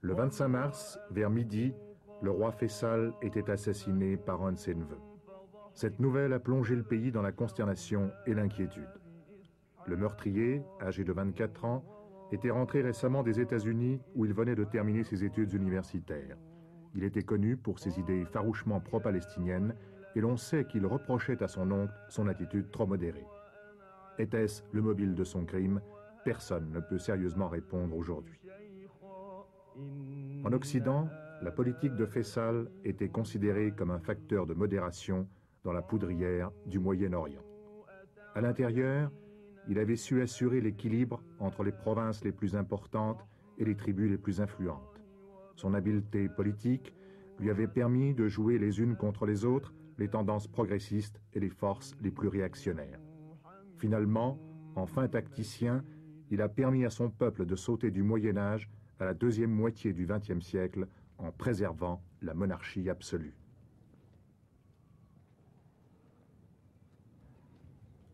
Le 25 mars, vers midi, le roi Faisal était assassiné par un de ses neveux. Cette nouvelle a plongé le pays dans la consternation et l'inquiétude. Le meurtrier, âgé de 24 ans, était rentré récemment des États-Unis où il venait de terminer ses études universitaires. Il était connu pour ses idées farouchement pro-palestiniennes et l'on sait qu'il reprochait à son oncle son attitude trop modérée. Était-ce le mobile de son crime? Personne ne peut sérieusement répondre aujourd'hui. En Occident, la politique de Faisal était considérée comme un facteur de modération dans la poudrière du Moyen-Orient. À l'intérieur, il avait su assurer l'équilibre entre les provinces les plus importantes et les tribus les plus influentes. Son habileté politique lui avait permis de jouer les unes contre les autres les tendances progressistes et les forces les plus réactionnaires. Finalement, en fin tacticien, il a permis à son peuple de sauter du Moyen-Âge à la deuxième moitié du XXe siècle en préservant la monarchie absolue.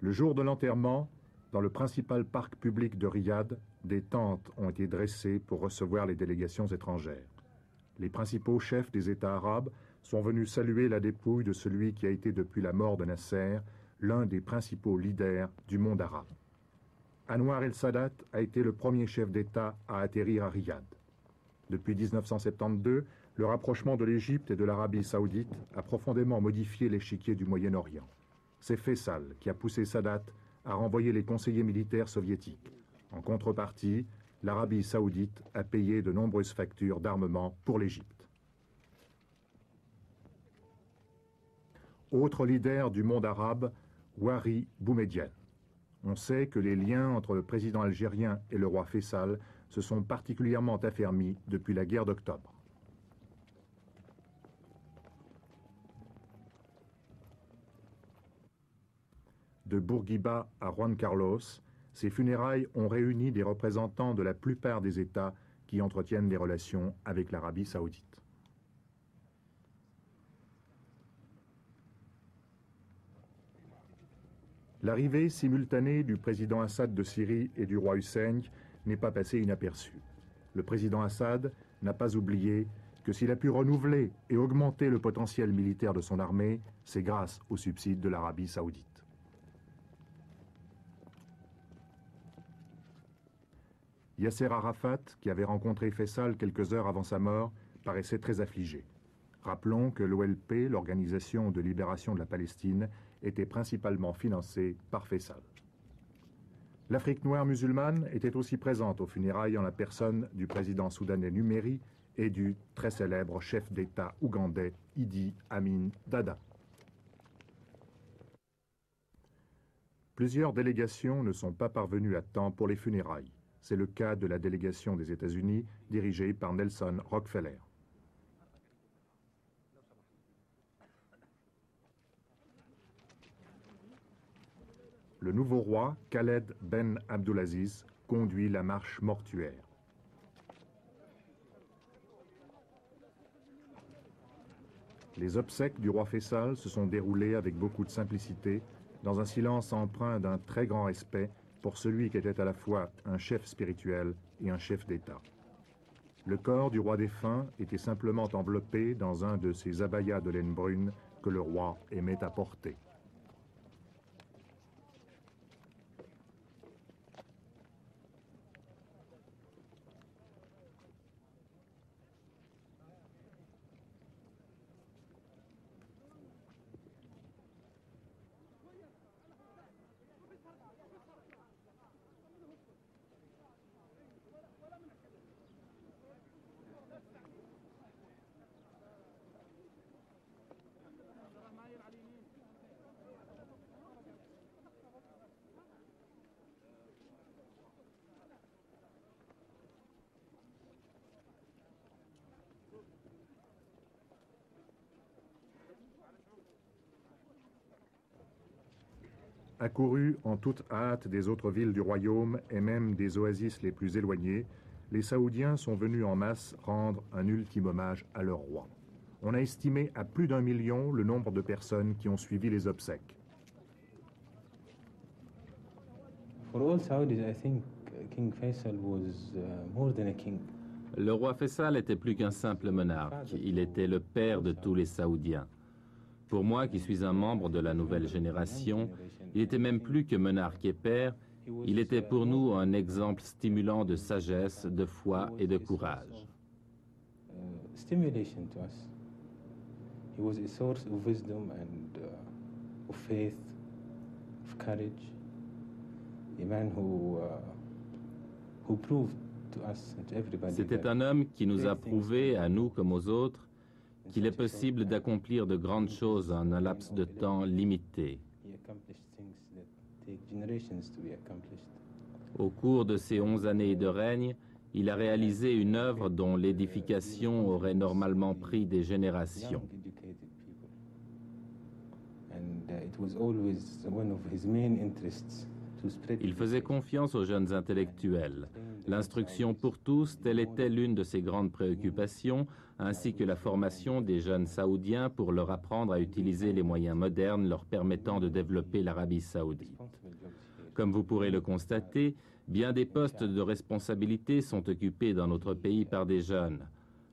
Le jour de l'enterrement, dans le principal parc public de Riyad, des tentes ont été dressées pour recevoir les délégations étrangères. Les principaux chefs des États arabes sont venus saluer la dépouille de celui qui a été depuis la mort de Nasser l'un des principaux leaders du monde arabe. Anwar el-Sadat a été le premier chef d'État à atterrir à Riyad. Depuis 1972, le rapprochement de l'Égypte et de l'Arabie saoudite a profondément modifié l'échiquier du Moyen-Orient. C'est Faisal qui a poussé Sadat à renvoyer les conseillers militaires soviétiques. En contrepartie, l'Arabie saoudite a payé de nombreuses factures d'armement pour l'Égypte. Autre leader du monde arabe, Wari Boumedienne. On sait que les liens entre le président algérien et le roi Faisal se sont particulièrement affermis depuis la guerre d'octobre. De Bourguiba à Juan Carlos, ces funérailles ont réuni des représentants de la plupart des États qui entretiennent des relations avec l'Arabie saoudite. L'arrivée simultanée du président Assad de Syrie et du roi Hussein n'est pas passée inaperçue. Le président Assad n'a pas oublié que s'il a pu renouveler et augmenter le potentiel militaire de son armée, c'est grâce aux subsides de l'Arabie saoudite. Yasser Arafat, qui avait rencontré Faisal quelques heures avant sa mort, paraissait très affligé. Rappelons que l'OLP, l'Organisation de libération de la Palestine, était principalement financée par Faisal. L'Afrique noire musulmane était aussi présente aux funérailles en la personne du président soudanais Numeri et du très célèbre chef d'État ougandais Idi Amin Dada. Plusieurs délégations ne sont pas parvenues à temps pour les funérailles. C'est le cas de la délégation des États-Unis dirigée par Nelson Rockefeller. Le nouveau roi, Khaled Ben Abdulaziz, conduit la marche mortuaire. Les obsèques du roi Faisal se sont déroulées avec beaucoup de simplicité, dans un silence empreint d'un très grand respect pour celui qui était à la fois un chef spirituel et un chef d'État. Le corps du roi défunt était simplement enveloppé dans un de ces abayas de laine brune que le roi aimait à porter. Accourus en toute hâte des autres villes du royaume et même des oasis les plus éloignées, les Saoudiens sont venus en masse rendre un ultime hommage à leur roi. On a estimé à plus d'1 million le nombre de personnes qui ont suivi les obsèques. For all Saudis, I think King Faisal was more than a king. Le roi Faisal était plus qu'un simple monarque, il était le père de tous les Saoudiens. Pour moi, qui suis un membre de la nouvelle génération, il était même plus que monarque et père, il était pour nous un exemple stimulant de sagesse, de foi et de courage. Stimulation to us. He was a source of wisdom and of faith, of courage. A man who proved to us and to everybody. C'était un homme qui nous a prouvé, à nous comme aux autres, qu'il est possible d'accomplir de grandes choses en un laps de temps limité. He accomplished things that take generations to be accomplished. Au cours de ces 11 années de règne, il a réalisé une œuvre dont l'édification aurait normalement pris des générations. Young, educated people. And it was always one of his main interests to spread. Il faisait confiance aux jeunes intellectuels. L'instruction pour tous, telle était l'une de ses grandes préoccupations, ainsi que la formation des jeunes saoudiens pour leur apprendre à utiliser les moyens modernes leur permettant de développer l'Arabie saoudite. Comme vous pourrez le constater, bien des postes de responsabilité sont occupés dans notre pays par des jeunes.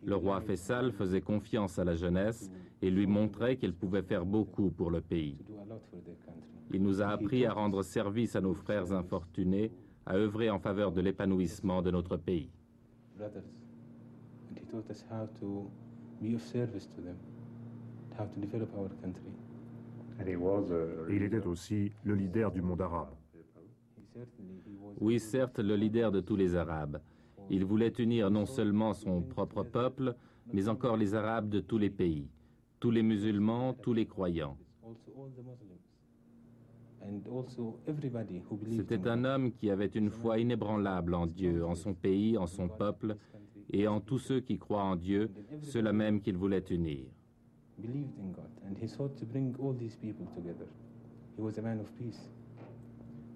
Le roi Faisal faisait confiance à la jeunesse et lui montrait qu'elle pouvait faire beaucoup pour le pays. To do a lot for their country. Il nous a appris à rendre service à nos frères infortunés, à œuvrer en faveur de l'épanouissement de notre pays. Brothers. And he taught us how to be of service to them, how to develop our country. Et il était aussi le leader du monde arabe. He was Oui, certes, le leader de tous les Arabes. Il voulait unir non seulement son propre peuple, mais encore les Arabes de tous les pays, tous les musulmans, tous les croyants. also all the Muslims. And also everybody who believed C'était in un God. homme qui avait une foi inébranlable en Dieu, en son pays, en son peuple, et en tous ceux qui croient en Dieu, ceux-là même qu'il voulait unir. Believed in God, and he sought to bring all these people together. He was a man of peace,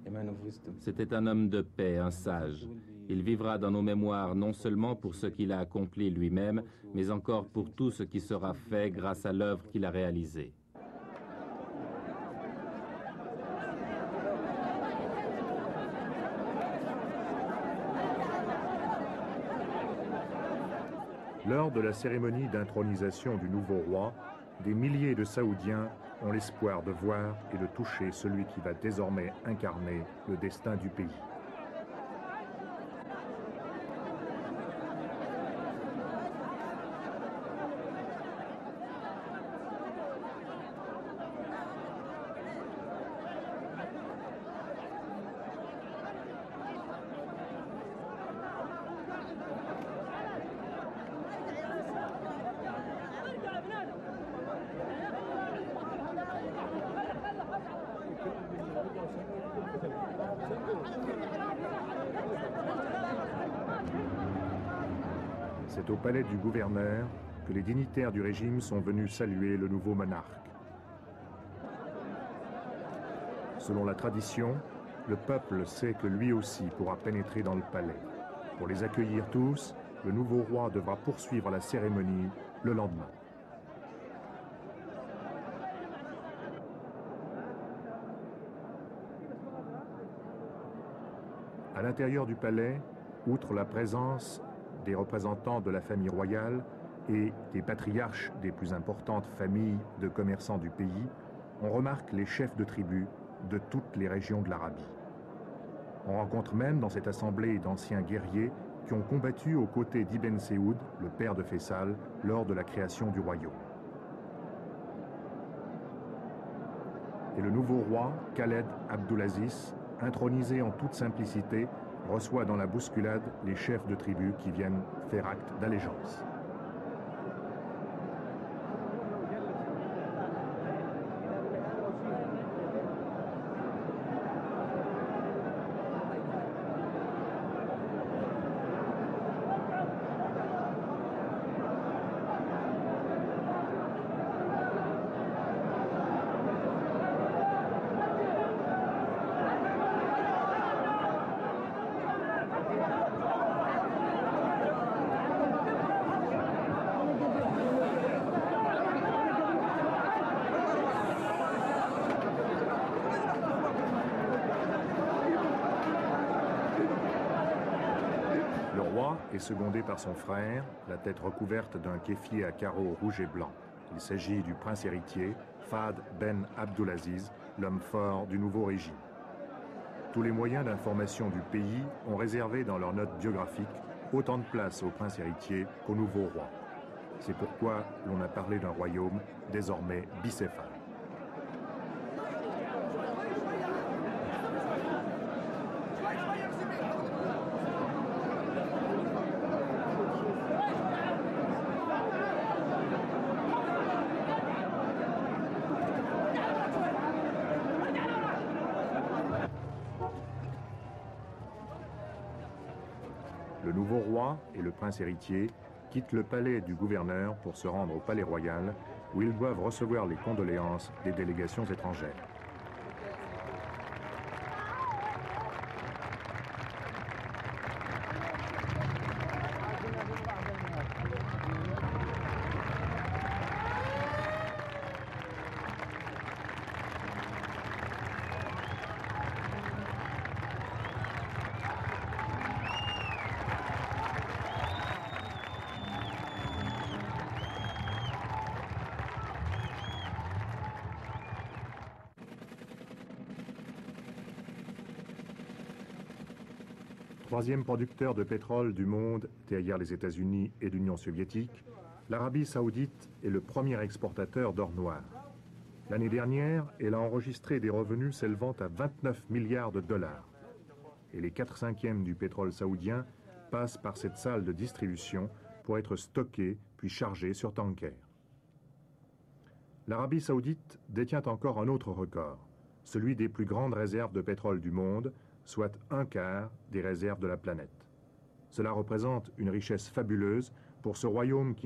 a man of wisdom. C'était un homme de paix, un sage. Il vivra dans nos mémoires non seulement pour ce qu'il a accompli lui-même, mais encore pour tout ce qui sera fait grâce à l'œuvre qu'il a réalisée. Lors de la cérémonie d'intronisation du nouveau roi, des milliers de Saoudiens ont l'espoir de voir et de toucher celui qui va désormais incarner le destin du pays. C'est au palais du gouverneur que les dignitaires du régime sont venus saluer le nouveau monarque. Selon la tradition, le peuple sait que lui aussi pourra pénétrer dans le palais. Pour les accueillir tous, le nouveau roi devra poursuivre la cérémonie le lendemain. À l'intérieur du palais, outre la présence des représentants de la famille royale et des patriarches des plus importantes familles de commerçants du pays, on remarque les chefs de tribus de toutes les régions de l'Arabie. On rencontre même dans cette assemblée d'anciens guerriers qui ont combattu aux côtés d'Ibn Saoud, le père de Faisal, lors de la création du royaume. Et le nouveau roi, Khaled Abdulaziz, intronisé en toute simplicité, reçoit dans la bousculade les chefs de tribus qui viennent faire acte d'allégeance. est secondé par son frère, la tête recouverte d'un kéfier à carreaux rouge et blanc. Il s'agit du prince héritier, Fahd Ben Abdulaziz, l'homme fort du nouveau régime. Tous les moyens d'information du pays ont réservé dans leurs notes biographiques autant de place au prince héritier qu'au nouveau roi. C'est pourquoi l'on a parlé d'un royaume désormais bicéphale. Le nouveau roi et le prince héritier quittent le palais du gouverneur pour se rendre au palais royal, où ils doivent recevoir les condoléances des délégations étrangères. Troisième producteur de pétrole du monde derrière les États-Unis et l'Union soviétique, l'Arabie saoudite est le premier exportateur d'or noir. L'année dernière, elle a enregistré des revenus s'élevant à 29 milliards de dollars. Et les 4/5 du pétrole saoudien passent par cette salle de distribution pour être stockés puis chargés sur tankers. L'Arabie saoudite détient encore un autre record, celui des plus grandes réserves de pétrole du monde, soit 1/4 des réserves de la planète. Cela représente une richesse fabuleuse pour ce royaume qui